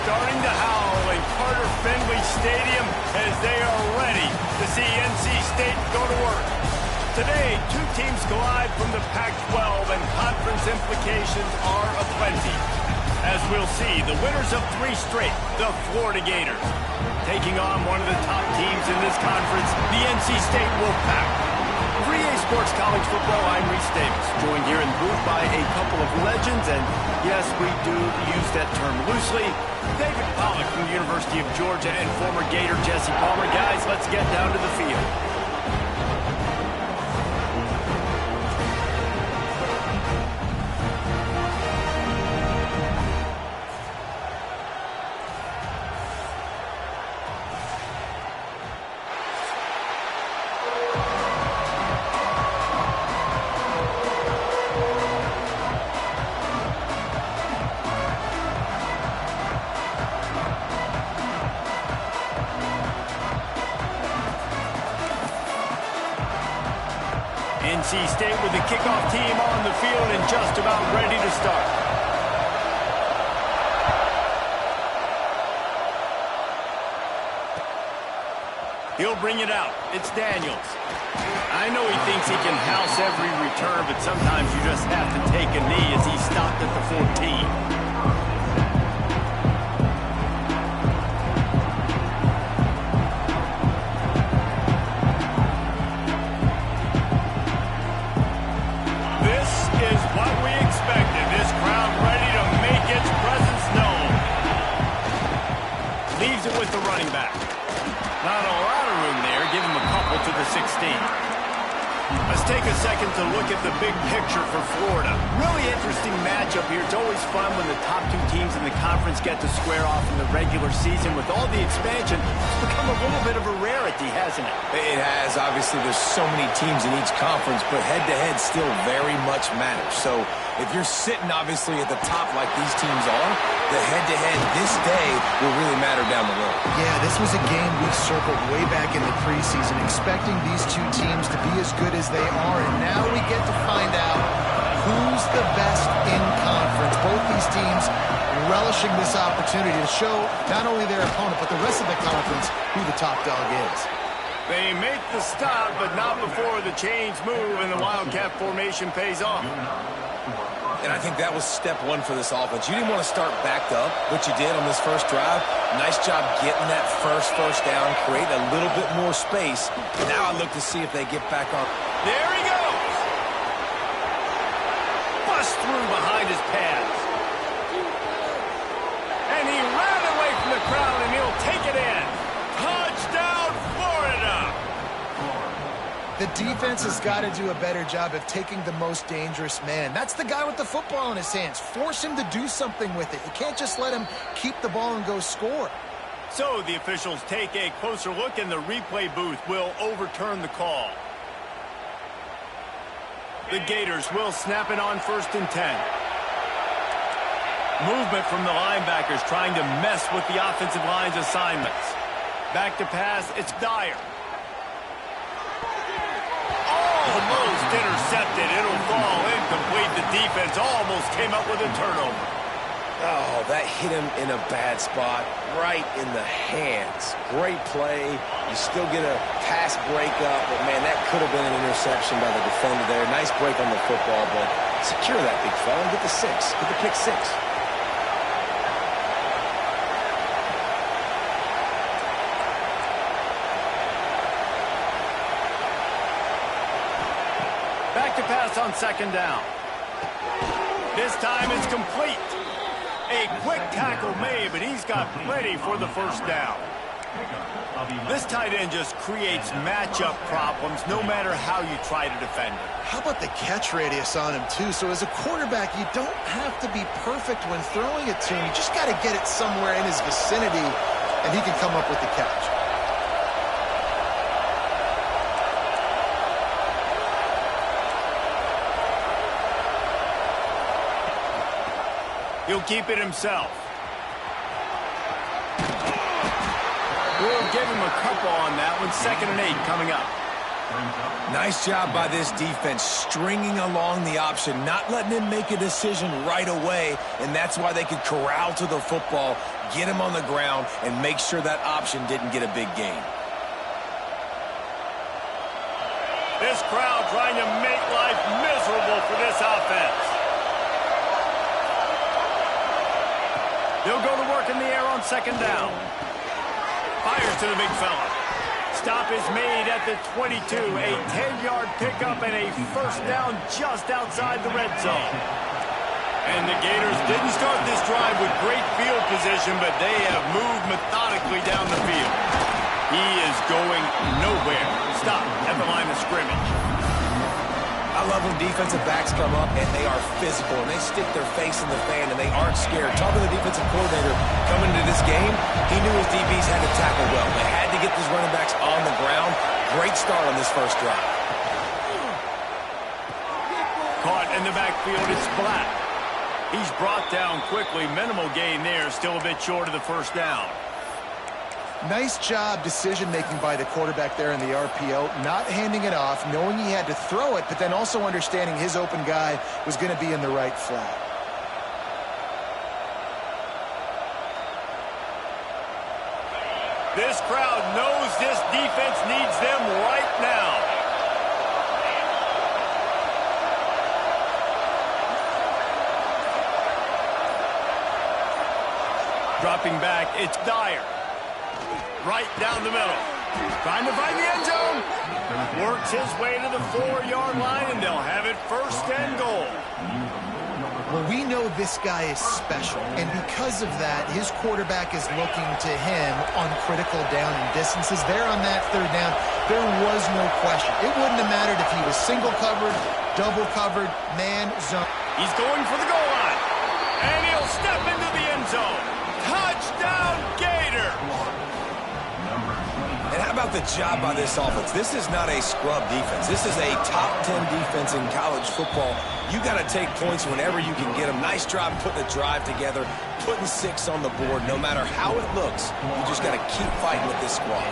starting to howl in Carter Finley Stadium as they are ready to see NC State go to work. Today, two teams collide from the Pac-12, and conference implications are aplenty. As we'll see, the winners of 3 straight, the Florida Gators, taking on one of the top teams in this conference, the NC State Wolfpack. For EA Sports College Football, I'm Reese Davis, joined here in the booth by a couple of legends, and yes, we do use that term loosely. David Pollack from the University of Georgia and former Gator Jesse Palmer. Guys, let's get down to the field. NC State with the kickoff team on the field and just about ready to start. He'll bring it out. It's Daniels. I know he thinks he can house every return, but sometimes you just have to take a knee as he stopped at the 14. With the running back. Not a lot of room there. Give him a couple to the 16. Let's take a second to look at the big picture for Florida. Really interesting matchup here. It's always fun when the top 2 teams in the conference get to square off in the regular season. With all the expansion, it's become a little bit of a rarity, hasn't it? It has. Obviously, there's so many teams in each conference, but head-to-head still very much matters. So if you're sitting, obviously, at the top like these teams are, the head-to-head this day will really matter down the road. Yeah, this was a game we circled way back in the preseason, expecting these 2 teams to be as good as they are, and now we get to find out who's the best in conference. Both these teams relishing this opportunity to show not only their opponent, but the rest of the conference who the top dog is. They make the stop, but not before the chains move and the Wildcat formation pays off. And I think that was step 1 for this offense. You didn't want to start backed up, but you did on this first drive. Nice job getting that first down, creating a little bit more space. Now I look to see if they get back on. There he goes! Bust through behind his pads. And he ran away from the crowd, and he'll take it in. Touchdown, Florida! The defense has got to do a better job of taking the most dangerous man. That's the guy with the football in his hands. Force him to do something with it. You can't just let him keep the ball and go score. So the officials take a closer look, and the replay booth will overturn the call. The Gators will snap it on 1st and 10. Movement from the linebackers trying to mess with the offensive line's assignments. Back to pass, it's Dyer. Almost intercepted. It'll fall incomplete. The defense almost came up with a turnover. Oh, that hit him in a bad spot, right in the hands. Great play. You still get a pass breakup, but, man, that could have been an interception by the defender there. Nice break on the football, but secure that big fella and get the 6. Get the pick 6. Back to pass on 2nd down. This time it's complete. A quick tackle made, but he's got plenty for the 1st down. This tight end just creates matchup problems no matter how you try to defend it. How about the catch radius on him, too? So as a quarterback, you don't have to be perfect when throwing it to him. You just got to get it somewhere in his vicinity, and he can come up with the catch. He'll keep it himself. We'll give him a couple on that one. 2nd and 8 coming up. Nice job by this defense, stringing along the option, not letting him make a decision right away, and that's why they could corral to the football, get him on the ground, and make sure that option didn't get a big gain. This crowd trying to make life miserable for this offense. They'll go to work in the air on second down. Fires to the big fella. Stop is made at the 22. A 10-yard pickup and a first down just outside the red zone. And the Gators didn't start this drive with great field position, but they have moved methodically down the field. He is going nowhere. Stop at the line of scrimmage. I love when defensive backs come up and they are physical and they stick their face in the fan and they aren't scared. Talking to the defensive coordinator coming into this game, he knew his DBs had to tackle well. They had to get these running backs on the ground. Great start on this first drive. Caught in the backfield, it's Black. He's brought down quickly. Minimal gain there, still a bit short of the first down. Nice job decision-making by the quarterback there in the RPO, not handing it off, knowing he had to throw it, but then also understanding his open guy was going to be in the right flat. This crowd knows this defense needs them right now. Dropping back, it's Dyer. Right down the middle. Trying to find the end zone. Works his way to the 4-yard line, and they'll have it first and goal. Well, we know this guy is special, and because of that, his quarterback is looking to him on critical down and distances. There on that third down, there was no question. It wouldn't have mattered if he was single covered, double covered, man, zone. He's going for the goal line, and he'll step into the end zone. Touchdown, Gator! And how about the job by this offense? This is not a scrub defense. This is a top 10 defense in college football. You got to take points whenever you can get them. Nice job putting a drive together, putting 6 on the board. No matter how it looks, you just got to keep fighting with this squad.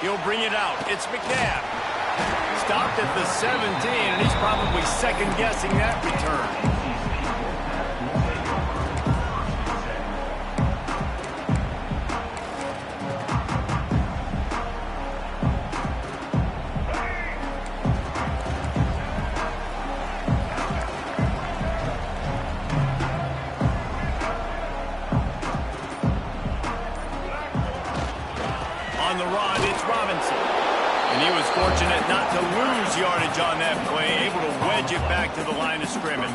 He'll bring it out. It's McNabb. Stopped at the 17, and he's probably second-guessing that return. On the run, it's Robinson. And he was fortunate not to lose yardage on that play, able to wedge it back to the line of scrimmage.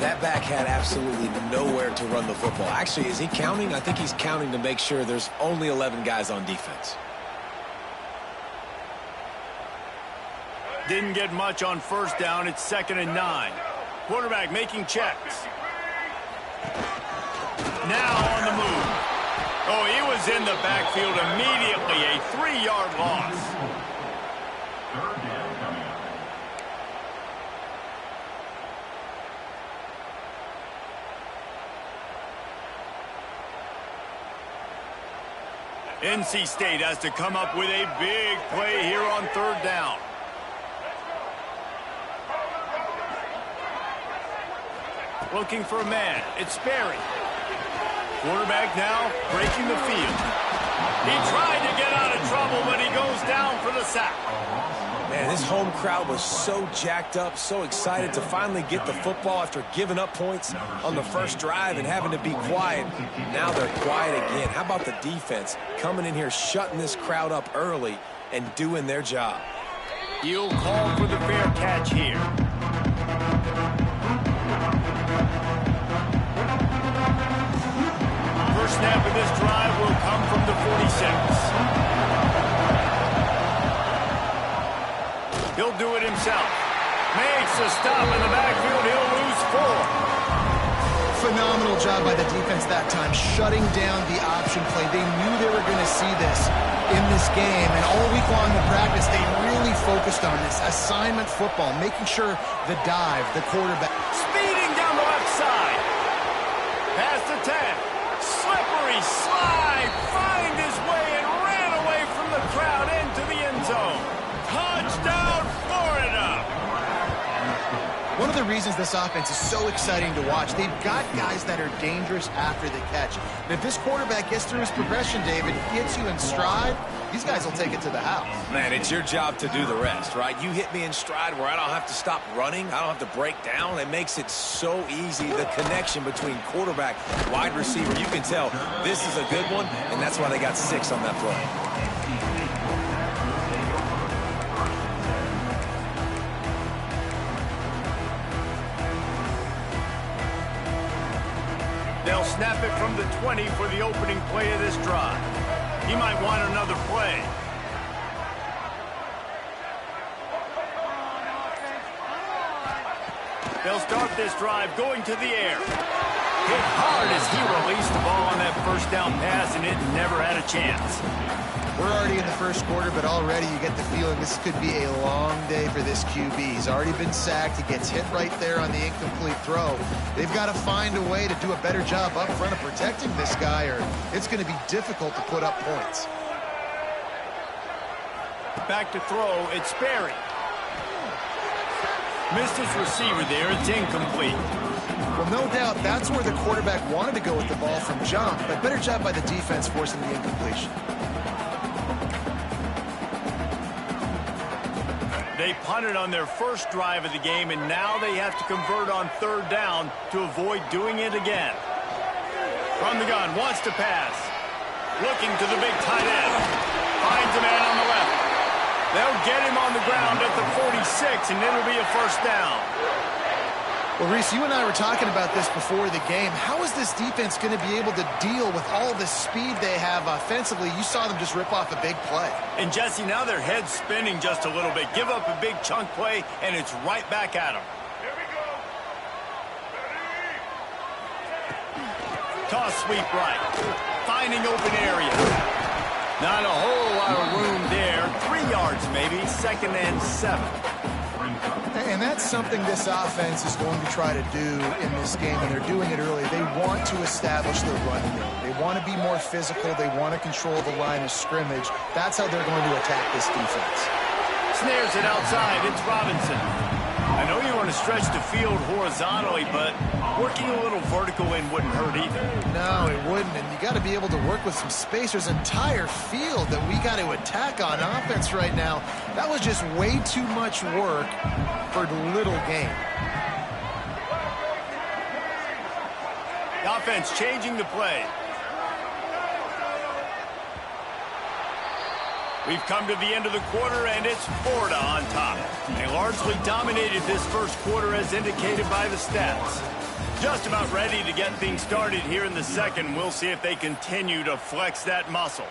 That back had absolutely nowhere to run the football. Actually, is he counting? I think he's counting to make sure there's only 11 guys on defense. Didn't get much on first down. It's 2nd and 9. Quarterback making checks. Now on the move. Oh, he was in the backfield immediately. A 3-yard loss. NC State has to come up with a big play here on 3rd down. Looking for a man. It's Sperry. Quarterback now breaking the field. He tried to get out of trouble, but he goes down for the sack. Man, this home crowd was so jacked up, so excited to finally get the football after giving up points on the first drive and having to be quiet. Now they're quiet again. How about the defense coming in here, shutting this crowd up early and doing their job? He'll call for the fair catch here. First snap of this drive will come from the 46. He'll do it himself. Makes a stop in the backfield. He'll lose 4. Phenomenal job by the defense that time, shutting down the option play. They knew they were going to see this in this game, and all week long in practice, they really focused on this assignment football, making sure the dive, the quarterback. Speeding down the left side. past the 10. Slippery slide. Find his way and ran away from the crowd into the end zone. Touchdown, Florida. One of the reasons this offense is so exciting to watch, they've got guys that are dangerous after the catch. And if this quarterback gets through his progression, David, gets you in stride, these guys will take it to the house. Man, it's your job to do the rest, right? You hit me in stride where I don't have to stop running. I don't have to break down. It makes it so easy. The connection between quarterback, wide receiver, you can tell this is a good one, and that's why they got 6 on that play. They'll snap it from the 20 for the opening play of this drive. He might want another play. They'll start this drive going to the air. Hit hard as he released the ball on that first down pass, and it never had a chance. We're already in the first quarter, but already you get the feeling this could be a long day for this QB. He's already been sacked. He gets hit right there on the incomplete throw. They've got to find a way to do a better job up front of protecting this guy, or it's going to be difficult to put up points. Back to throw, it's Sperry. Missed his receiver there, it's incomplete. Well, no doubt that's where the quarterback wanted to go with the ball from jump, but better job by the defense forcing the incompletion. They punted on their first drive of the game, and now they have to convert on third down to avoid doing it again. From the gun, wants to pass. Looking to the big tight end. Finds a man on the left. They'll get him on the ground at the 46, and it'll be a first down. Well, Reese, you and I were talking about this before the game. How is this defense going to be able to deal with all the speed they have offensively? You saw them just rip off a big play. And, Jesse, now their head's spinning just a little bit. Give up a big chunk play, and it's right back at them. Here we go. Ready? Toss sweep right. Finding open area. Not a whole lot of room there. 3 yards maybe. 2nd and 7. And that's something this offense is going to try to do in this game, and they're doing it early. They want to establish the run game. They want to be more physical. They want to control the line of scrimmage. That's how they're going to attack this defense. Snares it outside. It's Robinson. I know you want to stretch the field horizontally, but working a little vertical in wouldn't hurt either. No, it wouldn't, and you got to be able to work with some space. There's an entire field that we got to attack on offense right now. That was just way too much work for little gain. The offense changing the play. We've come to the end of the quarter, and it's Florida on top. They largely dominated this first quarter as indicated by the stats. Just about ready to get things started here in the second. We'll see if they continue to flex that muscle.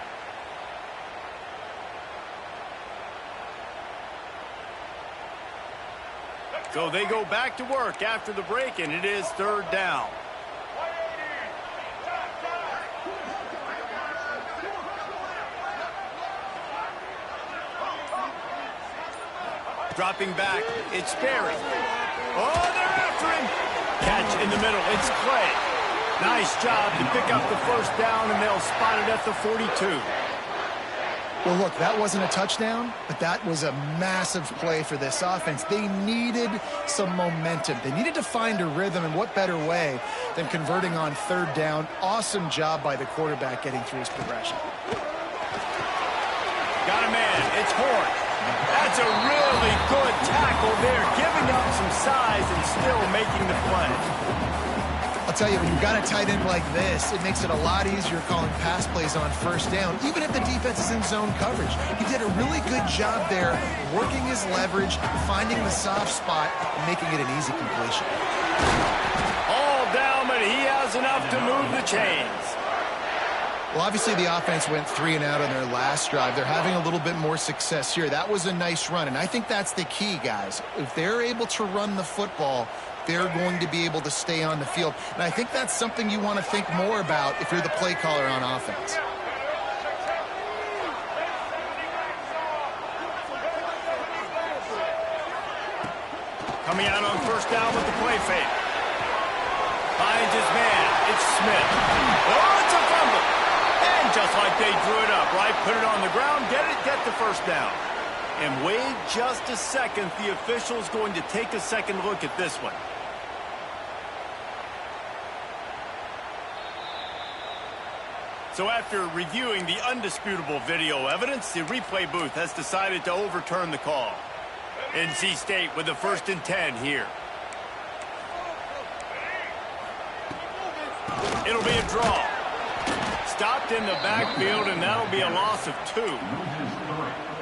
So they go back to work after the break, and it is third down. Dropping back, it's Sperry. Oh, they're after him. Catch in the middle, it's Clay. Nice job to pick up the first down, and they'll spot it at the 42. Well, look, that wasn't a touchdown, but that was a massive play for this offense. They needed some momentum. They needed to find a rhythm, and what better way than converting on third down. Awesome job by the quarterback getting through his progression. Got a man, it's Horn. That's a really good tackle there, giving up some size and still making the play. I'll tell you, when you've got a tight end like this, it makes it a lot easier calling pass plays on first down, even if the defense is in zone coverage. He did a really good job there, working his leverage, finding the soft spot, and making it an easy completion. All down, but he has enough to move the chains. Well, obviously the offense went 3 and out on their last drive. They're having a little bit more success here. That was a nice run, and I think that's the key, guys. If they're able to run the football, they're going to be able to stay on the field. And I think that's something you want to think more about if you're the play caller on offense. Coming out on first down with the play fake. Finds his man. It's Smith. Oh, it's a fumble. And just like they drew it up, right? Put it on the ground, get the first down. And wait just a second. The official's going to take a second look at this one. So after reviewing the undisputable video evidence, the replay booth has decided to overturn the call. NC State with the 1st and 10 here. It'll be a draw. Stopped in the backfield, and that'll be a loss of 2.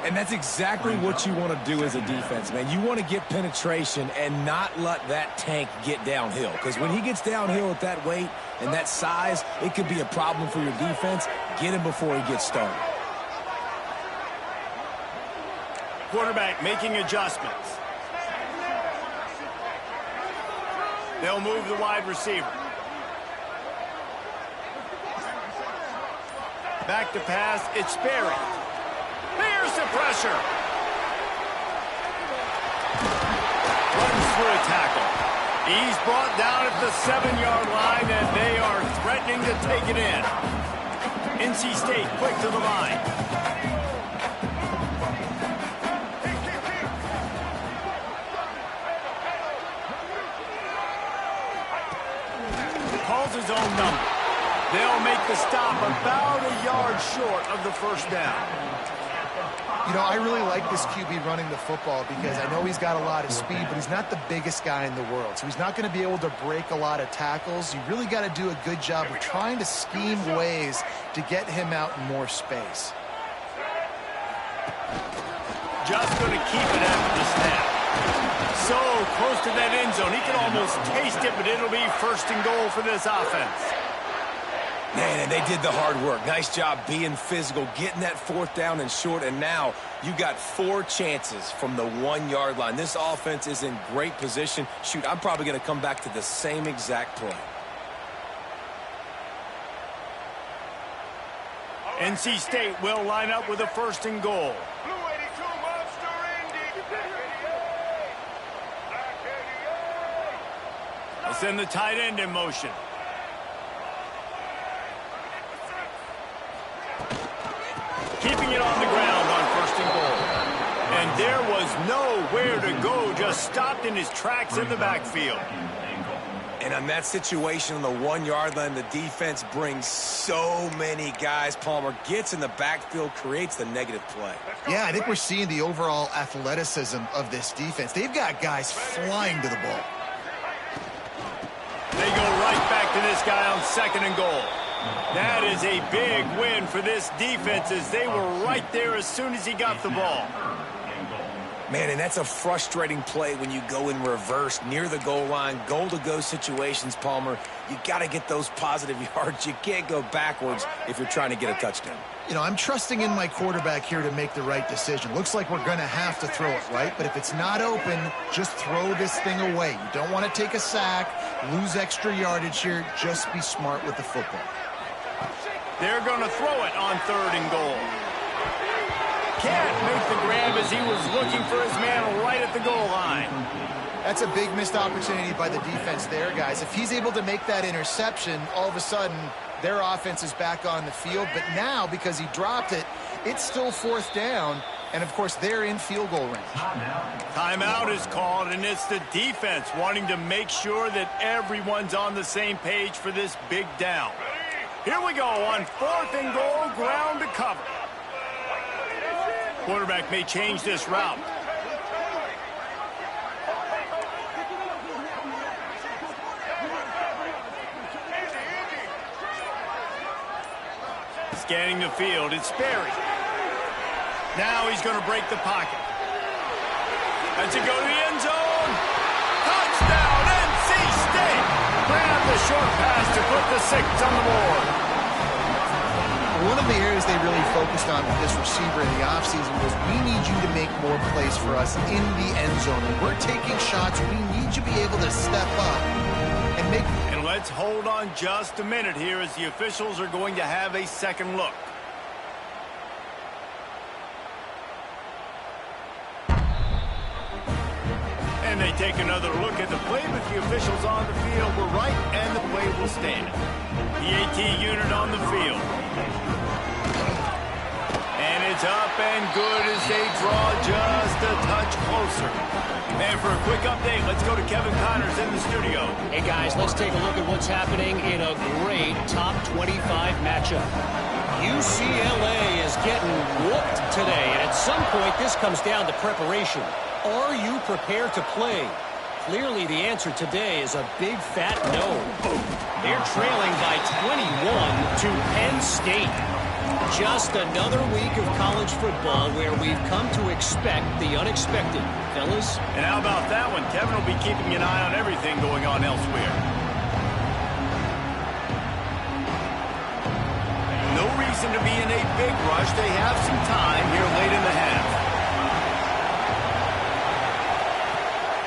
And that's exactly what you want to do as a defense, man. You want to get penetration and not let that tank get downhill. Because when he gets downhill at that weight and that size, it could be a problem for your defense. Get him before he gets started. Quarterback making adjustments. They'll move the wide receiver. Back to pass, it's Sperry. Here's the pressure. Runs through a tackle. He's brought down at the 7-yard line, and they are threatening to take it in. NC State quick to the line. Calls his own number. They'll make the stop about a yard short of the first down. You know, I really like this QB running the football because I know he's got a lot of speed, but he's not the biggest guy in the world. So he's not going to be able to break a lot of tackles. You really got to do a good job of trying to scheme ways to get him out in more space. Just going to keep it after the snap. So close to that end zone. He can almost taste it, but it'll be 1st and goal for this offense. Man, and they did the hard work. Nice job being physical, getting that 4th down and short, and now you got 4 chances from the 1-yard line. This offense is in great position. Shoot, I'm probably going to come back to the same exact play. NC State will line up with a 1st and goal. Blue 82, Monster Indy. They'll send the tight end in motion. Keeping it on the ground on 1st and goal. And there was nowhere to go, just stopped in his tracks in the backfield. And on that situation on the 1-yard line, the defense brings so many guys. Palmer gets in the backfield, creates the negative play. Yeah, I think we're seeing the overall athleticism of this defense. They've got guys flying to the ball. They go right back to this guy on 2nd and goal. That is a big win for this defense as they were right there as soon as he got the ball. Man, and that's a frustrating play when you go in reverse near the goal line, goal-to-go situations, Palmer. You got to get those positive yards. You can't go backwards if you're trying to get a touchdown. You know, I'm trusting in my quarterback here to make the right decision. Looks like we're going to have to throw it, right? But if it's not open, just throw this thing away. You don't want to take a sack, lose extra yardage here. Just be smart with the football. They're going to throw it on 3rd and goal. Can't make the grab as he was looking for his man right at the goal line. That's a big missed opportunity by the defense there, guys. If he's able to make that interception, all of a sudden, their offense is back on the field. But now, because he dropped it, it's still 4th down. And, of course, they're in field goal range. Timeout is called, and it's the defense wanting to make sure that everyone's on the same page for this big down. Here we go on 4th and goal, ground to cover. Quarterback may change this route. Scanning the field, it's Sperry. Now he's going to break the pocket. Let's it go to the end zone. Touchdown, NC State. Grab the short pass to put the 6 on the board. One of the areas they really focused on with this receiver in the offseason was we need you to make more plays for us in the end zone. When we're taking shots, we need you to be able to step up and make... And let's hold on just a minute here as the officials are going to have a second look. And they take another look at the play, but the officials on the field were right, and the play will stand. The AT unit on the field. And it's up and good as they draw just a touch closer. And for a quick update, let's go to Kevin Connors in the studio. Hey, guys, let's take a look at what's happening in a great top 25 matchup. UCLA is getting whooped today, and at some point, this comes down to preparation. Are you prepared to play? Clearly, the answer today is a big fat no. They're trailing by 21 to Penn State. Just another week of college football where we've come to expect the unexpected. Fellas? And how about that one? Kevin will be keeping an eye on everything going on elsewhere. No reason to be in a big rush. They have some time here late in the half.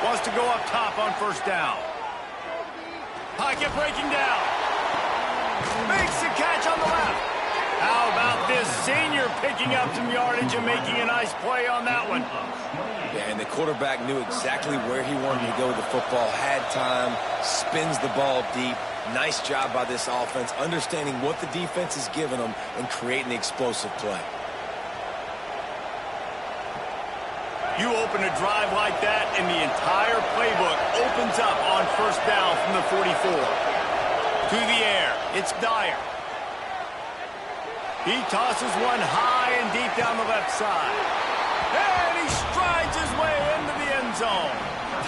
Wants to go up top on first down. Pocket breaking down. Makes the catch on the left. How about this senior picking up some yardage and making a nice play on that one? Yeah, and the quarterback knew exactly where he wanted to go with the football, had time, spins the ball deep. Nice job by this offense, understanding what the defense is giving them and creating the explosive play. You open a drive like that, and the entire playbook opens up on first down from the 44. To the air, it's Dyer. He tosses one high and deep down the left side. And he strides his way into the end zone.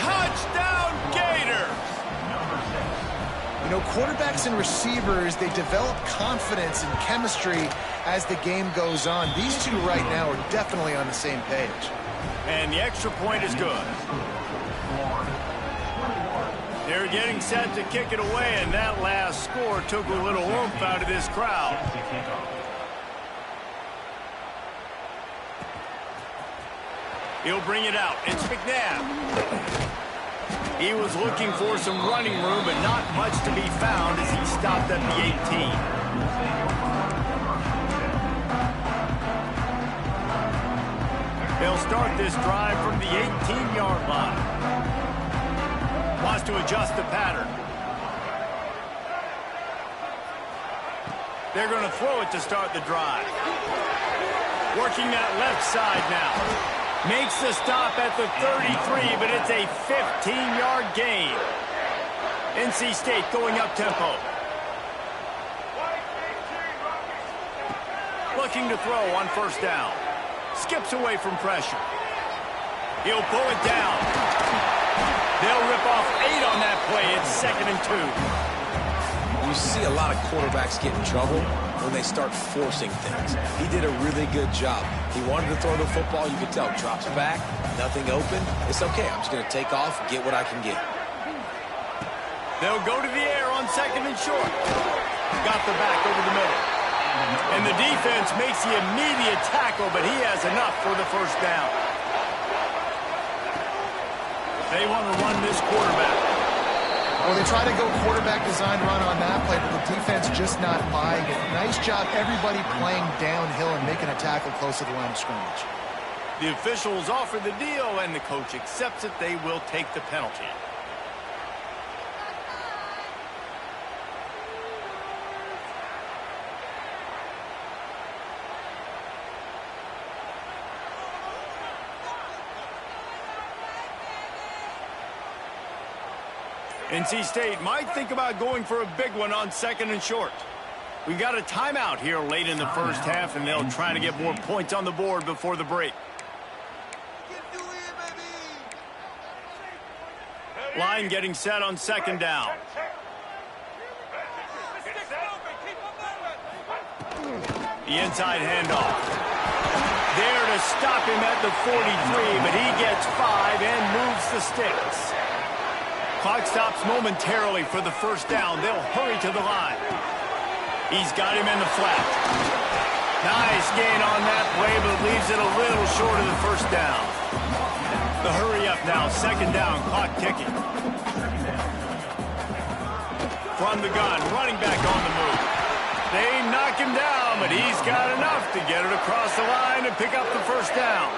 Touchdown, Gators! You know, quarterbacks and receivers, they develop confidence and chemistry as the game goes on. These two right now are definitely on the same page. And the extra point is good. They're getting set to kick it away, and that last score took a little oomph out of this crowd. He'll bring it out. It's McNabb. He was looking for some running room, but not much to be found as he stopped at the 18. They'll start this drive from the 18-yard line. Wants to adjust the pattern. They're going to throw it to start the drive. Working that left side now. Makes the stop at the 33, but it's a 15-yard gain. NC State going up tempo. Looking to throw on first down. Skips away from pressure. He'll pull it down. They'll rip off 8 on that play. It's 2nd and 2. You see a lot of quarterbacks get in trouble when they start forcing things. He did a really good job. He wanted to throw the football. You could tell. Drops back. Nothing open. It's okay. I'm just going to take off, get what I can get. They'll go to the air on 2nd and short. Got the back over the middle. And the defense makes the immediate tackle, but he has enough for the first down. They want to run this quarterback. Well, they try to go quarterback design run on that play, but the defense just not buying it. Nice job, everybody playing downhill and making a tackle close to the line of scrimmage. The officials offer the deal, and the coach accepts it. They will take the penalty. NC State might think about going for a big one on 2nd and short. We've got a timeout here late in the first half, and they'll try to get more points on the board before the break. Line getting set on 2nd down. The inside handoff. There to stop him at the 43, but he gets 5 and moves the sticks. Clock stops momentarily for the first down. They'll hurry to the line. He's got him in the flat. Nice gain on that play, but leaves it a little short of the first down. The hurry up now, 2nd down, clock ticking. From the gun, running back on the move. They knock him down, but he's got enough to get it across the line and pick up the first down.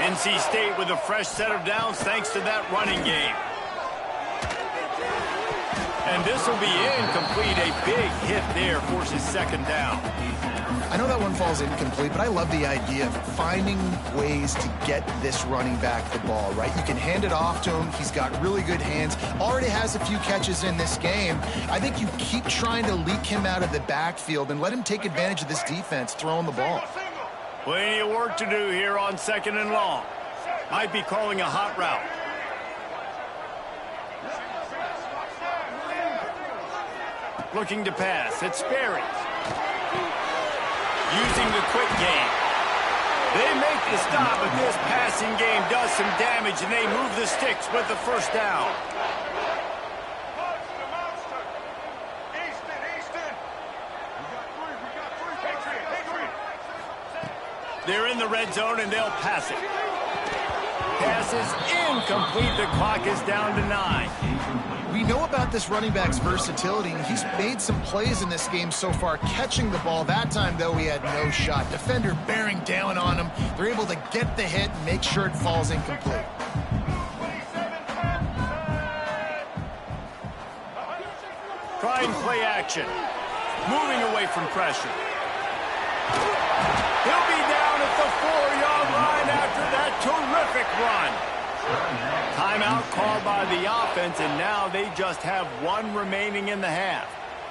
NC State with a fresh set of downs thanks to that running game. And this will be incomplete. A big hit there forces second down. I know that one falls incomplete, but I love the idea of finding ways to get this running back the ball, right? You can hand it off to him. He's got really good hands. Already has a few catches in this game. I think you keep trying to leak him out of the backfield and let him take advantage of this defense throwing the ball. Plenty of work to do here on 2nd and long. Might be calling a hot route. Looking to pass. It's Sperry. Using the quick game. They make the stop, but this passing game does some damage, and they move the sticks with the first down. They're in the red zone, and they'll pass it. Pass is incomplete. The clock is down to 9. We know about this running back's versatility, and he's made some plays in this game so far, catching the ball. That time, though, he had no shot. Defender bearing down on him. They're able to get the hit and make sure it falls incomplete. Trying play action. Moving away from pressure. He'll be down at the 4-yard line after that terrific run. Timeout called by the offense, and now they just have one remaining in the half.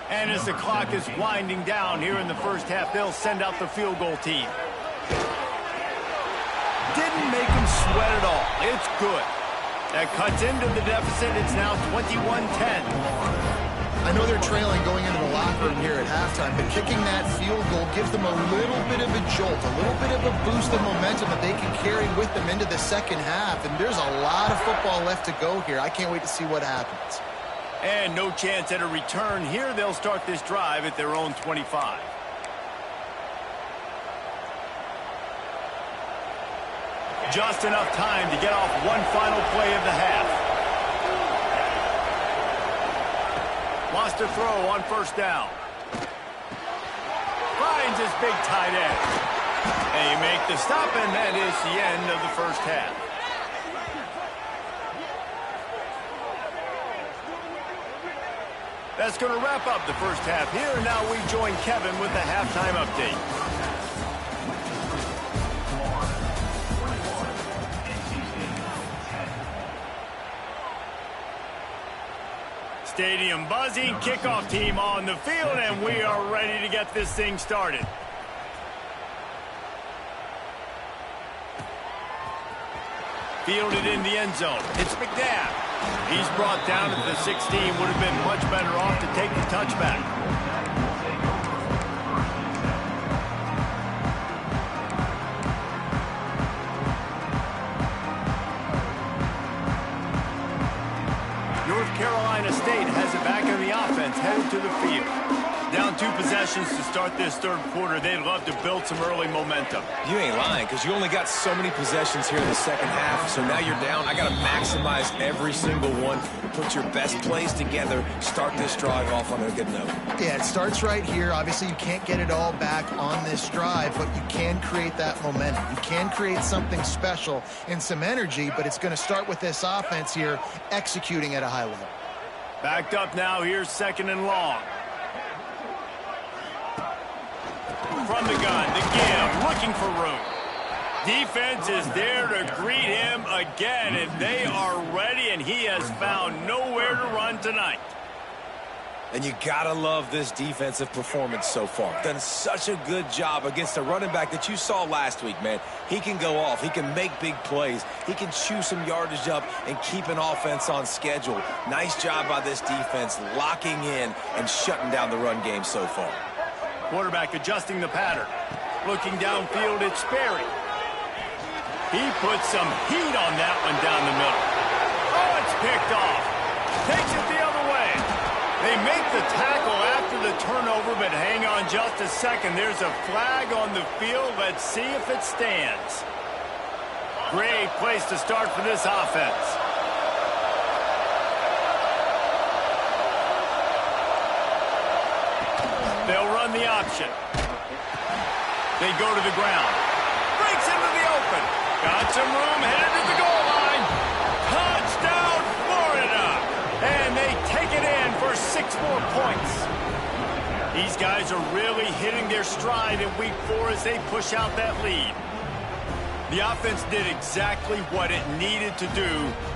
And as the clock is winding down here in the first half, they'll send out the field goal team. Didn't make them sweat at all. It's good. That cuts into the deficit. It's now 21-10. I know they're trailing going into the locker room here at halftime, but kicking that field goal gives them a little bit of a jolt, a little bit of a boost of momentum that they can carry with them into the second half. And there's a lot of football left to go here. I can't wait to see what happens. And no chance at a return here. They'll start this drive at their own 25. Just enough time to get off one final play of the half. Wants to throw on first down. Finds his big tight end. They make the stop, and that is the end of the first half. That's going to wrap up the first half here. And now we join Kevin with the halftime update. Stadium buzzing, kickoff team on the field, and we are ready to get this thing started. Fielded in the end zone. It's McNabb. He's brought down at the 16. Would have been much better off to take the touchback. North Carolina State has it back in the offense, headed to the field. Down 2 possessions to start this third quarter. They'd love to build some early momentum. You ain't lying, because you only got so many possessions here in the second half. So now you're down. I got to maximize every single one. Put your best plays together. Start this drive off on a good note. Yeah, it starts right here. Obviously, you can't get it all back on this drive, but you can create that momentum. You can create something special and some energy, but it's going to start with this offense here executing at a high level. Backed up now. Here's 2nd and long. From the gun, the give, looking for room. Defense is there to greet him again, and they are ready, and he has found nowhere to run tonight. And you gotta love this defensive performance so far. Done such a good job against a running back that you saw last week, man. He can go off. He can make big plays. He can chew some yardage up and keep an offense on schedule. Nice job by this defense locking in and shutting down the run game so far. Quarterback adjusting the pattern. Looking downfield, it's Sperry. He puts some heat on that one down the middle. Oh, it's picked off. Takes it the other way. They make the tackle after the turnover, but hang on just a second. There's a flag on the field. Let's see if it stands. Great place to start for this offense. They'll run the option. They go to the ground. Breaks into the open. Got some room, headed to the goal line. Touchdown, Florida. And they take it in for 6 more points. These guys are really hitting their stride in week 4 as they push out that lead. The offense did exactly what it needed to do,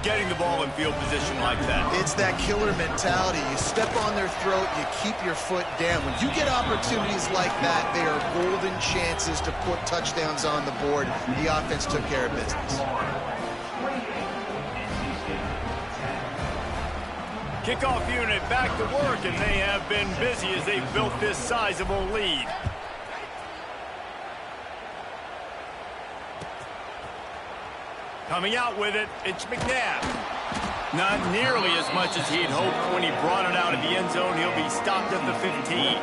getting the ball in field position like that. It's that killer mentality. You step on their throat, you keep your foot down. When you get opportunities like that, they are golden chances to put touchdowns on the board. The offense took care of business. Kickoff unit back to work, and they have been busy as they've built this sizable lead. Coming out with it, it's McNabb. Not nearly as much as he'd hoped when he brought it out of the end zone. He'll be stopped at the 15.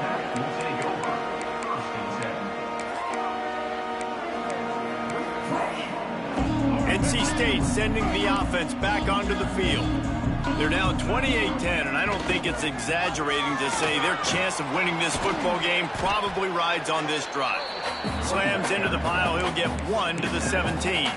NC State sending the offense back onto the field. They're down 28-10, and I don't think it's exaggerating to say their chance of winning this football game probably rides on this drive. Slams into the pile, he'll get 1 to the 17.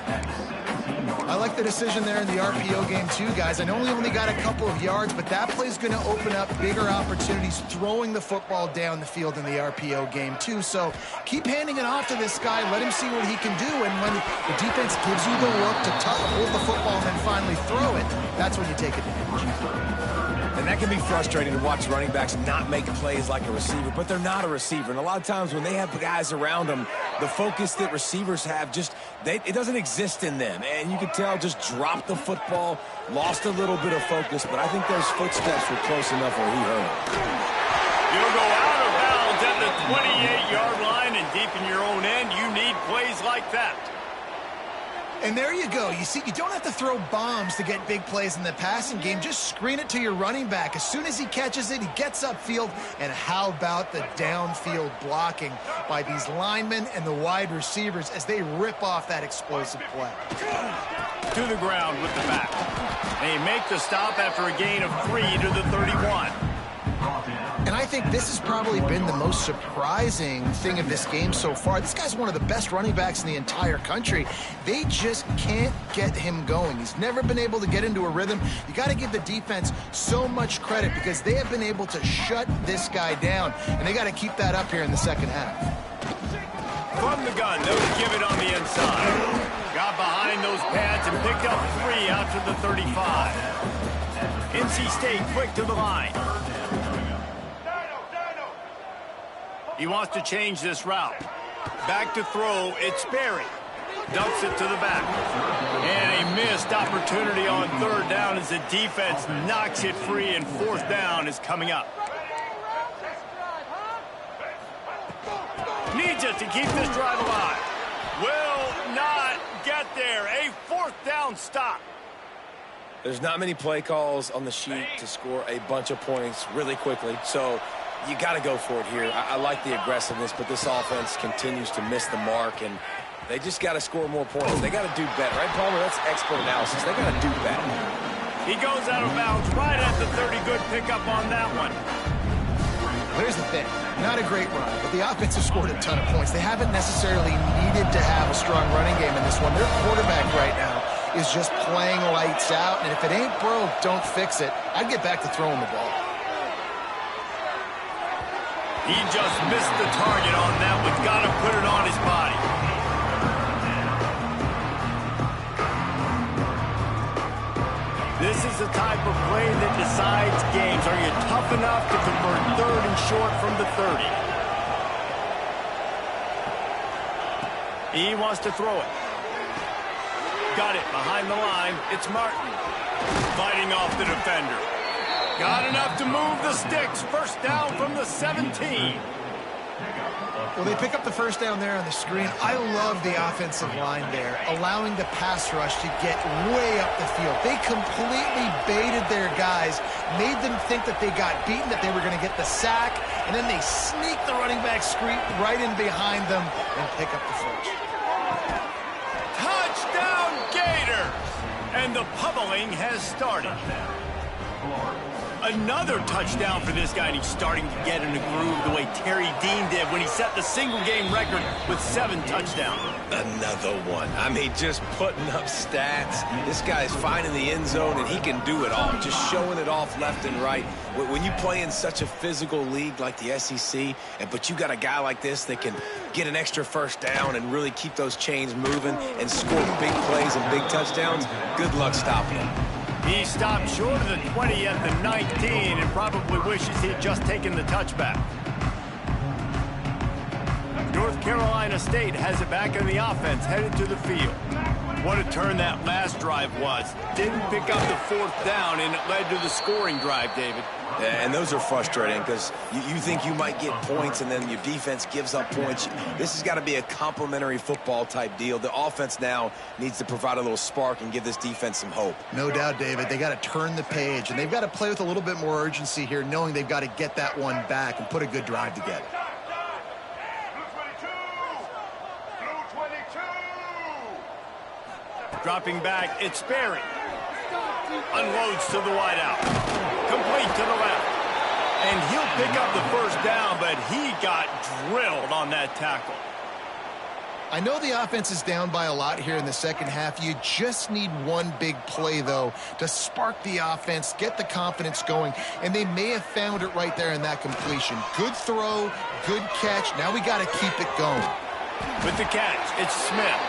I like the decision there in the RPO game too, guys. I know he only got a couple of yards, but that play's going to open up bigger opportunities throwing the football down the field in the RPO game too. So keep handing it off to this guy. Let him see what he can do. And when the defense gives you the look to hold the football and then finally throw it, that's when you take advantage. And that can be frustrating to watch running backs not make plays like a receiver, but they're not a receiver. And a lot of times when they have guys around them, the focus that receivers have it doesn't exist in them. And you can tell just dropped the football, lost a little bit of focus, but I think those footsteps were close enough where he heard it. You'll go out of bounds at the 28-yard line, and deep in your own end, you need plays like that. And there you go. You see, you don't have to throw bombs to get big plays in the passing game. Just screen it to your running back. As soon as he catches it, he gets upfield. And how about the downfield blocking by these linemen and the wide receivers as they rip off that explosive play? To the ground with the back. They make the stop after a gain of 3 to the 31. And I think this has probably been the most surprising thing of this game so far. This guy's one of the best running backs in the entire country. They just can't get him going. He's never been able to get into a rhythm. You got to give the defense so much credit because they have been able to shut this guy down. And they got to keep that up here in the second half. From the gun, they'll give it on the inside. Got behind those pads and picked up 3 out to the 35. NC State quick to the line. He wants to change this route. Back to throw, it's Berry. Dumps it to the back. And a missed opportunity on 3rd down as the defense knocks it free, and 4th down is coming up. Needs it to keep this drive alive. Will not get there. A 4th down stop. There's not many play calls on the sheet to score a bunch of points really quickly, so you got to go for it here. I like the aggressiveness, but this offense continues to miss the mark, and they just got to score more points. They got to do better, right, Palmer? That's expert analysis. They got to do better. He goes out of bounds right at the 30. Good pickup on that one. Here's the thing. Not a great run, but the offense has scored a ton of points. They haven't necessarily needed to have a strong running game in this one. Their quarterback right now is just playing lights out, and if it ain't broke, don't fix it. I'd get back to throwing the ball. He just missed the target on that one. Got to put it on his body. This is the type of play that decides games. Are you tough enough to convert 3rd and short from the 30? He wants to throw it. Got it behind the line. It's Martin fighting off the defender. Got enough to move the sticks. 1st down from the 17. Well, they pick up the 1st down there on the screen. I love the offensive line there, allowing the pass rush to get way up the field. They completely baited their guys, made them think that they got beaten, that they were going to get the sack, and then they sneak the running back screen right in behind them and pick up the 1st. Touchdown, Gators! And the pummeling has started. Another touchdown for this guy, and he's starting to get in a groove the way Terry Dean did when he set the single-game record with 7 touchdowns. Another one. I mean, just putting up stats. This guy's finding the end zone, and he can do it all, just showing it off left and right. When you play in such a physical league like the SEC, but you got a guy like this that can get an extra first down and really keep those chains moving and score big plays and big touchdowns, good luck stopping him. He stopped short of the 20 at the 19 and probably wishes he had just taken the touchback. North Carolina State has it back in the offense, headed to the field. What a turn that last drive was. Didn't pick up the 4th down, and it led to the scoring drive, David. Yeah, and those are frustrating because you think you might get points and then your defense gives up points. This has got to be a complementary football type deal. The offense now needs to provide a little spark and give this defense some hope. No doubt, David. They got to turn the page, and they've got to play with a little bit more urgency here, knowing they've got to get that one back and put a good drive together. Dropping back, it's Sperry. Unloads to the wideout. Complete to the left. And he'll pick up the first down, but he got drilled on that tackle. I know the offense is down by a lot here in the second half. You just need one big play, though, to spark the offense, get the confidence going, and they may have found it right there in that completion. Good throw, good catch. Now we got to keep it going. With the catch, it's Smith.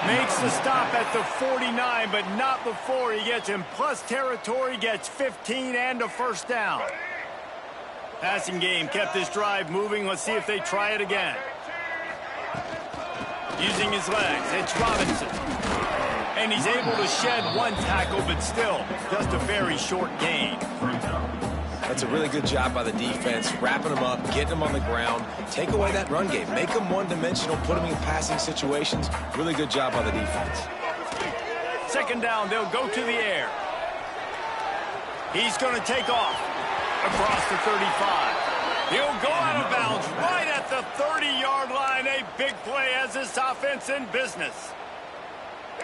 Makes the stop at the 49, but not before he gets in plus territory, gets 15 and a first down. Passing game kept this drive moving. Let's see if they try it again. Using his legs, it's Robinson. And he's able to shed one tackle, but still, just a very short gain. That's a really good job by the defense, wrapping them up, getting them on the ground, take away that run game, make them one-dimensional, put them in passing situations. Really good job by the defense. Second down, they'll go to the air. He's going to take off across the 35. He'll go out of bounds right at the 30-yard line. A big play as this offense in business.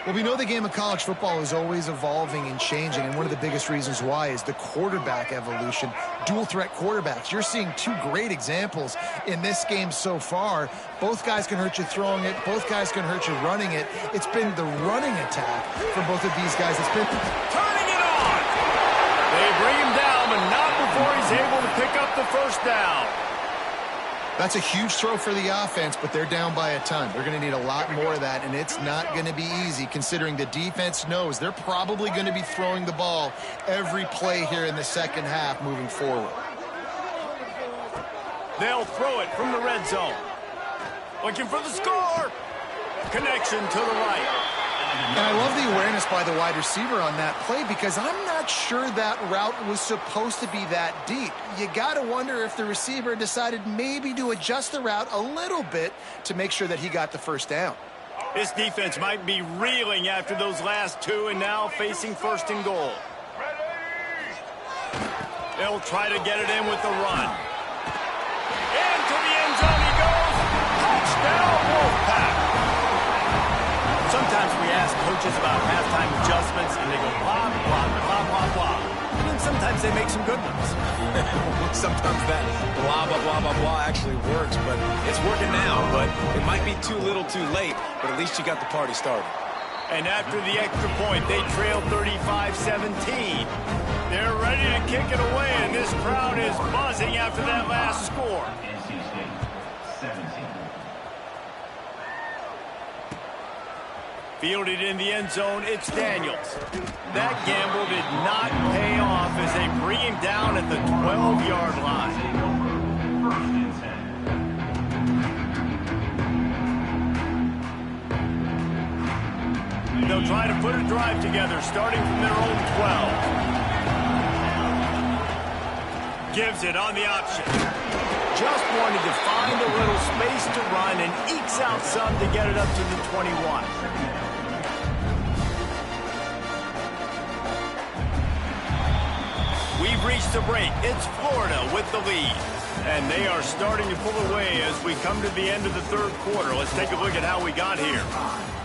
Well, we know the game of college football is always evolving and changing, and one of the biggest reasons why is the quarterback evolution. Dual-threat quarterbacks. You're seeing 2 great examples in this game so far. Both guys can hurt you throwing it. Both guys can hurt you running it. It's been the running attack for both of these guys. It's been turning it on. They bring him down, but not before he's able to pick up the first down. That's a huge throw for the offense, but they're down by a ton. They're going to need a lot more of that, and it's not going to be easy considering the defense knows they're probably going to be throwing the ball every play here in the second half moving forward. They'll throw it from the red zone. Looking for the score. Connection to the right. And I love the awareness by the wide receiver on that play because I'm not sure that route was supposed to be that deep. You got to wonder if the receiver decided maybe to adjust the route a little bit to make sure that he got the first down. This defense might be reeling after those last 2 and now facing first and goal. They'll try to get it in with the run. Into the end zone he goes. Touchdown, Wolfpack. Sometimes we ask coaches about halftime adjustments, and they go blah, blah, blah, blah, blah. And then sometimes they make some good ones. Sometimes that blah, blah, blah, blah, blah actually works, but it's working now. But it might be too little too late, but at least you got the party started. And after the extra point, they trail 35-17. They're ready to kick it away, and this crowd is buzzing after that last score. Fielded in the end zone, it's Daniels. That gamble did not pay off as they bring him down at the 12-yard line. They'll try to put a drive together, starting from their own 12. Gives it on the option. Just wanted to find a little space to run and ekes out some to get it up to the 21. We've reached the break. It's Florida with the lead. And they are starting to pull away as we come to the end of the third quarter. Let's take a look at how we got here.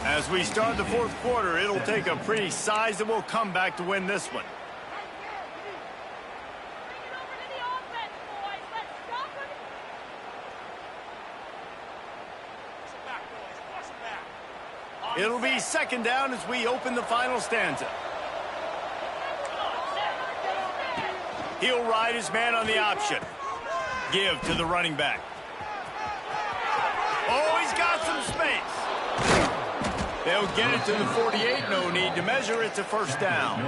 As we start the fourth quarter, it'll take a pretty sizable comeback to win this one. It'll be second down as we open the final stanza. He'll ride his man on the option. Give to the running back. Oh, he's got some space. They'll get it to the 48. No need to measure. It's a first down.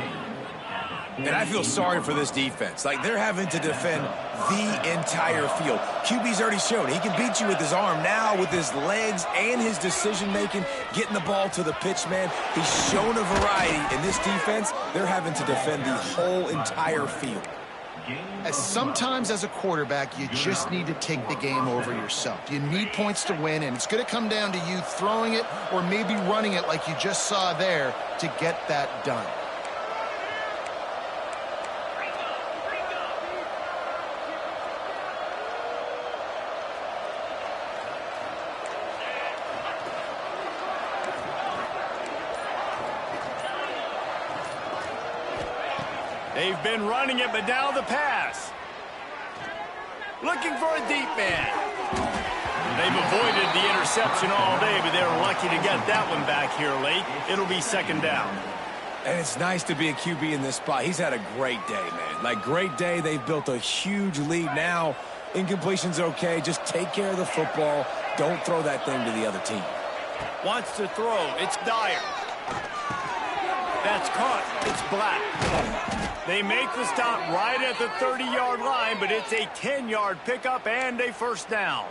And I feel sorry for this defense. Like, they're having to defend the entire field. QB's already shown he can beat you with his arm. Now, with his legs and his decision-making, getting the ball to the pitch man, he's shown a variety. In this defense, they're having to defend the whole entire field. Sometimes as a quarterback, you just need to take the game over yourself. You need points to win, and it's going to come down to you throwing it or maybe running it like you just saw there to get that done. They've been running it, but now the pass. Looking for a deep man. They've avoided the interception all day, but they're lucky to get that one back here late. It'll be second down. And it's nice to be a QB in this spot. He's had a great day, man. Like, great day. They've built a huge lead now. Incompletion's okay. Just take care of the football. Don't throw that thing to the other team. Wants to throw. It's Dyer. That's caught. It's Black. They make the stop right at the 30-yard line, but it's a 10-yard pickup and a first down.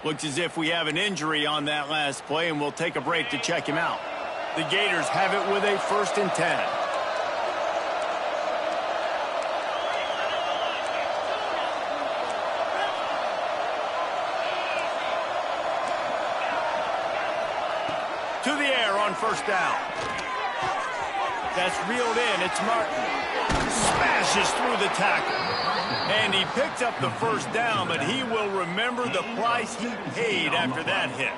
Looks as if we have an injury on that last play, and we'll take a break to check him out. The Gators have it with a 1st and 10. To the air on first down. That's reeled in. It's Martin. Smashes through the tackle. And he picks up the first down, but he will remember the price he paid after that hit.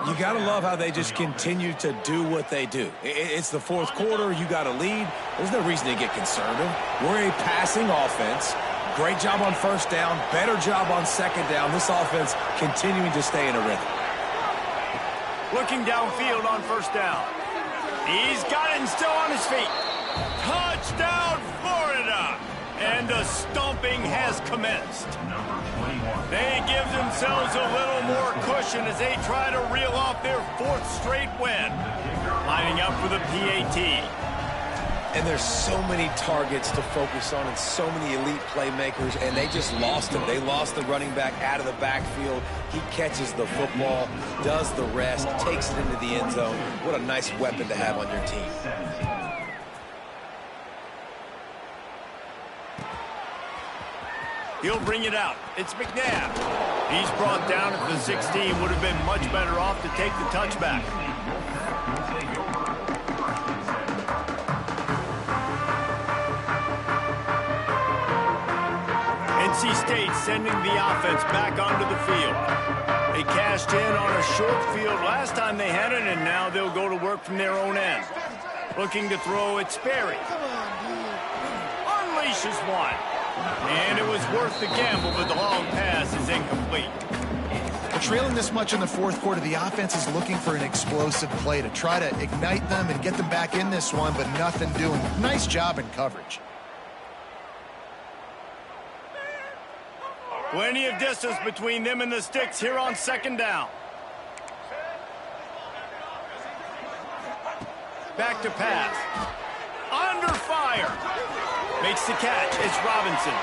You got to love how they just continue to do what they do. It's the fourth quarter. You got a lead. There's no reason to get conservative. We're a passing offense. Great job on first down. Better job on second down. This offense continuing to stay in a rhythm. Looking downfield on first down. He's got it and still on his feet. Touchdown, Florida! And the stomping has commenced. They give themselves a little more cushion as they try to reel off their 4th straight win. Lining up for the PAT. And there's so many targets to focus on and so many elite playmakers, and they just lost him. They lost the running back out of the backfield. He catches the football, does the rest, takes it into the end zone. What a nice weapon to have on your team. He'll bring it out. It's McNabb. He's brought down at the 16. Would have been much better off to take the touchback. NC State sending the offense back onto the field. They cashed in on a short field last time they had it, and now they'll go to work from their own end. Looking to throw, it's Sperry. Unleashes one. And it was worth the gamble, but the long pass is incomplete. Well, trailing this much in the fourth quarter, the offense is looking for an explosive play to try to ignite them and get them back in this one, but nothing doing. Nice job in coverage. Plenty of distance between them and the sticks here on second down. Back to pass. Under fire. Makes the catch. It's Robinson.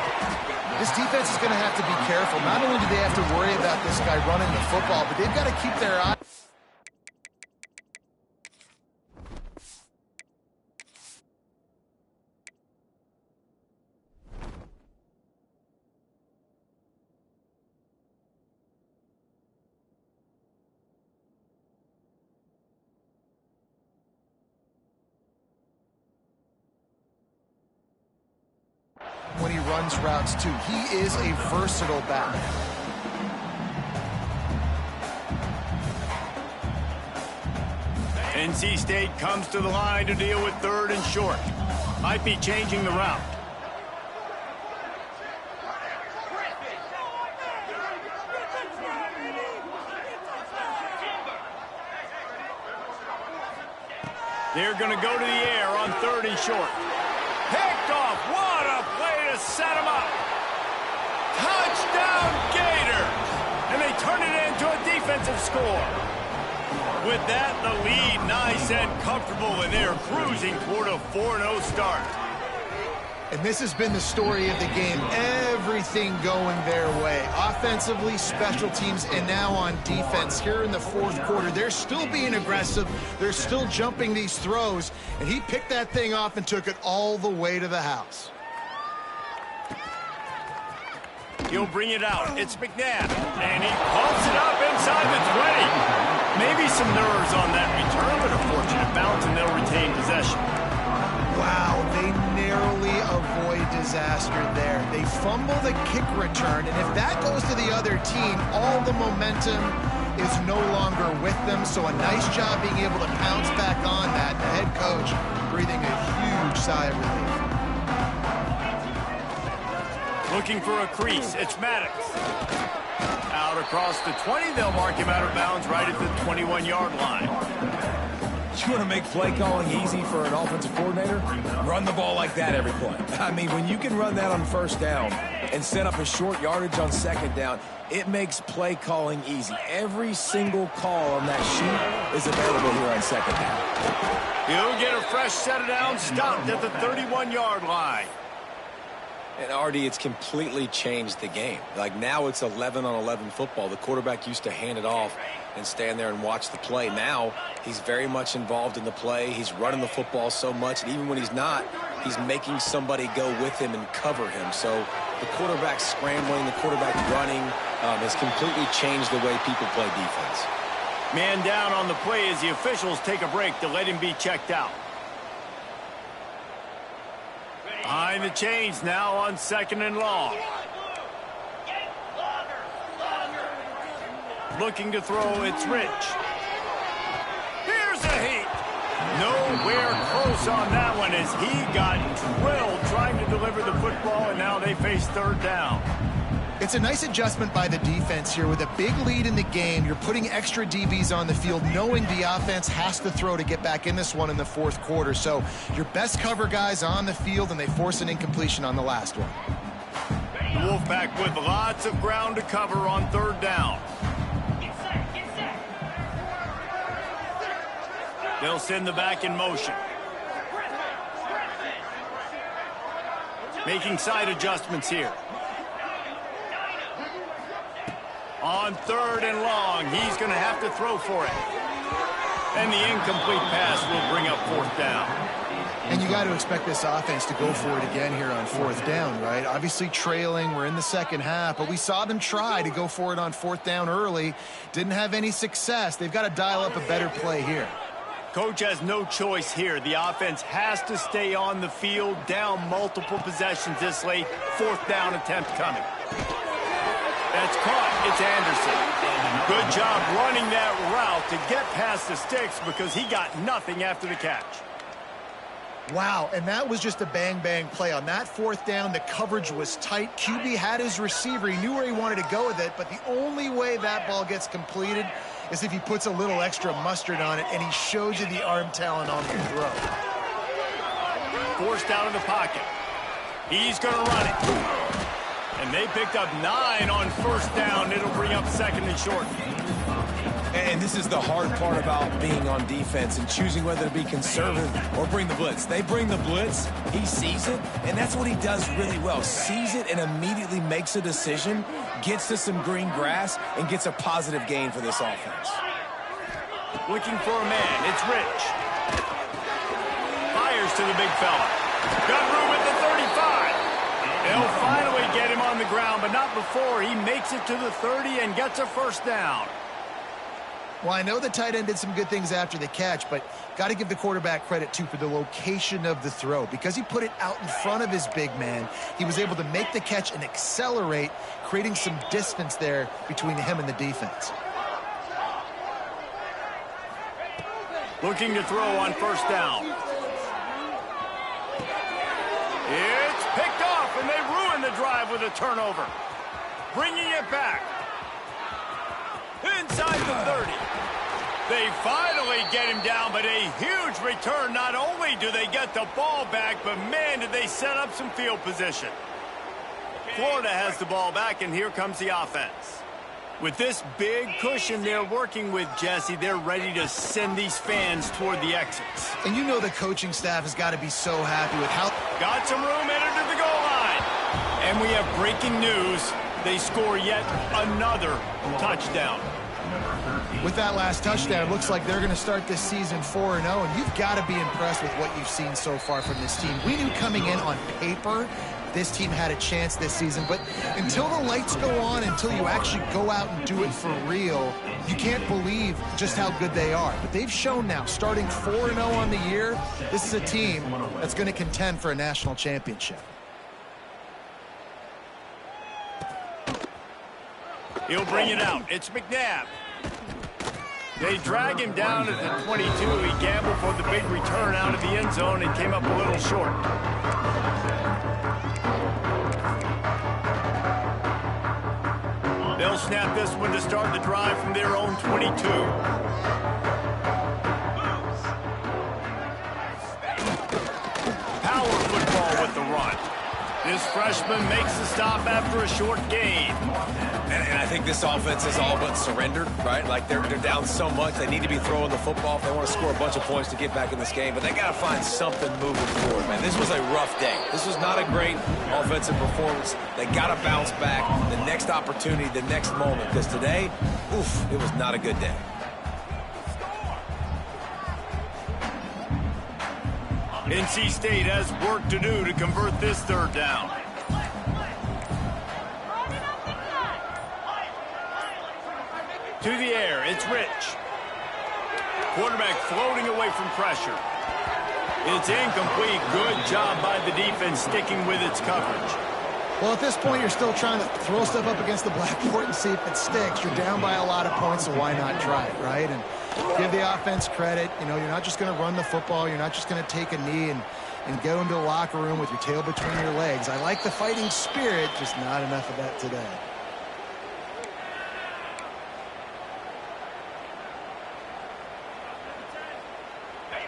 This defense is going to have to be careful. Not only do they have to worry about this guy running the football, but they've got to keep their eye. When he runs routes too. He is a versatile back. NC State comes to the line to deal with 3rd and short. Might be changing the route. They're going to go to the air on 3rd and short. Picked off. What a play to set him up. Touchdown, Gators. And they turn it into a defensive score. With that, the lead nice and comfortable, and they're cruising toward a 4-0 start. And this has been the story of the game. Everything going their way. Offensively, special teams, and now on defense. Here in the 4th quarter, they're still being aggressive. They're still jumping these throws. And he picked that thing off and took it all the way to the house. He'll bring it out. It's McNabb. And he pumps it up inside the 20. Maybe some nerves on that return, but a fortunate bounce, and they'll retain possession. Wow, they narrowly avoid disaster there. They fumble the kick return, and if that goes to the other team, all the momentum is no longer with them. So a nice job being able to pounce back on that. The head coach breathing a huge sigh of relief. Looking for a crease. It's Maddox. Out across the 20. They'll mark him out of bounds right at the 21-yard line. You want to make play calling easy for an offensive coordinator? Run the ball like that every play. I mean, when you can run that on 1st down and set up a short yardage on 2nd down, it makes play calling easy. Every single call on that sheet is available here on 2nd down. He'll get a fresh set of downs, stopped at the 31-yard line. And, Artie, it's completely changed the game. Like, now it's 11-on-11 football. The quarterback used to hand it off and stand there and watch the play. Now he's very much involved in the play. He's running the football so much, and even when he's not, he's making somebody go with him and cover him. So the quarterback scrambling, the quarterback running has completely changed the way people play defense. Man down on the play as the officials take a break to let him be checked out. Behind the chains now on 2nd and long. Looking to throw, it's Rich. Here's a heat. Nowhere close on that one as he got drilled trying to deliver the football, and now they face 3rd down. It's a nice adjustment by the defense here. With a big lead in the game, you're putting extra DBs on the field, knowing the offense has to throw to get back in this one in the 4th quarter. So your best cover guys on the field, and they force an incompletion on the last one. The Wolfpack with lots of ground to cover on 3rd down. They'll send the back in motion. Making side adjustments here. On 3rd and long, he's going to have to throw for it. And the incomplete pass will bring up 4th down. And you got to expect this offense to go for it again here on 4th down, right? Obviously trailing, we're in the 2nd half, but we saw them try to go for it on 4th down early. Didn't have any success. They've got to dial up a better play here. Coach has no choice here. The offense has to stay on the field, down multiple possessions this late. 4th down attempt coming. That's caught. It's Anderson. Good job running that route to get past the sticks because he got nothing after the catch. Wow, and that was just a bang-bang play. On that 4th down, the coverage was tight. QB had his receiver. He knew where he wanted to go with it, but the only way that ball gets completed is if he puts a little extra mustard on it, and he shows you the arm talent on the throw. Forced out of the pocket. He's going to run it. And they picked up 9 on 1st down. It'll bring up 2nd and short. And this is the hard part about being on defense and choosing whether to be conservative or bring the blitz. They bring the blitz, he sees it, and that's what he does really well. Sees it and immediately makes a decision, gets to some green grass, and gets a positive gain for this offense. Looking for a man, it's Rich. Fires to the big fella. Got room at the 35. They'll finally get him on the ground, but not before he makes it to the 30 and gets a 1st down. Well, I know the tight end did some good things after the catch, but got to give the quarterback credit, too, for the location of the throw. Because he put it out in front of his big man, he was able to make the catch and accelerate, creating some distance there between him and the defense. Looking to throw on 1st down. It's picked off, and they ruin the drive with a turnover. Bringing it back. Inside the 30. They finally get him down, but a huge return. Not only do they get the ball back, but, man, did they set up some field position. Florida has the ball back, and here comes the offense. With this big cushion they're working with, Jesse, they're ready to send these fans toward the exits. And you know the coaching staff has got to be so happy with how... Got some room headed to the goal line. And we have breaking news. They score yet another touchdown. With that last touchdown, it looks like they're going to start this season 4-0, and you've got to be impressed with what you've seen so far from this team. We knew coming in on paper this team had a chance this season, but until the lights go on, until you actually go out and do it for real, you can't believe just how good they are. But they've shown now, starting 4-0 on the year, this is a team that's going to contend for a national championship. He'll bring it out. It's McNabb. They drag him down at the 22. He gambled for the big return out of the end zone and came up a little short. They'll snap this one to start the drive from their own 22. Power football with the run. This freshman makes the stop after a short gain. And I think this offense is all but surrendered, right? Like they're down so much, they need to be throwing the football if they want to score a bunch of points to get back in this game. But they got to find something moving forward, man. This was a rough day. This was not a great offensive performance. They got to bounce back the next opportunity, the next moment. Because today, oof, it was not a good day. NC State has work to do to convert this third down. To the air, it's Rich. Quarterback floating away from pressure. It's incomplete. Good job by the defense sticking with its coverage. Well, at this point, you're still trying to throw stuff up against the blackboard and see if it sticks. You're down by a lot of points, so why not try it, right? And give the offense credit. You know, you're not just going to run the football. You're not just going to take a knee and go into the locker room with your tail between your legs. I like the fighting spirit, just not enough of that today.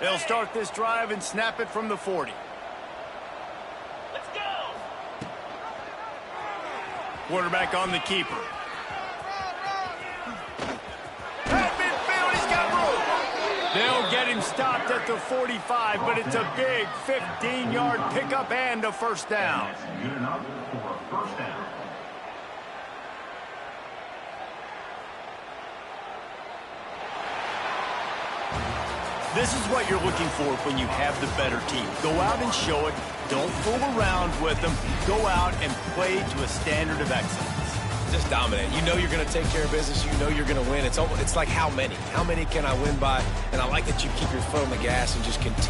They'll start this drive and snap it from the 40. Let's go! Quarterback on the keeper. At midfield, he's got room. They'll get him stopped at the 45, but it's a big 15-yard pickup and a first down. This is what you're looking for when you have the better team. Go out and show it. Don't fool around with them. Go out and play to a standard of excellence. Just dominate. You know you're going to take care of business. You know you're going to win. It's like how many? How many can I win by? And I like that you keep your foot on the gas and just continue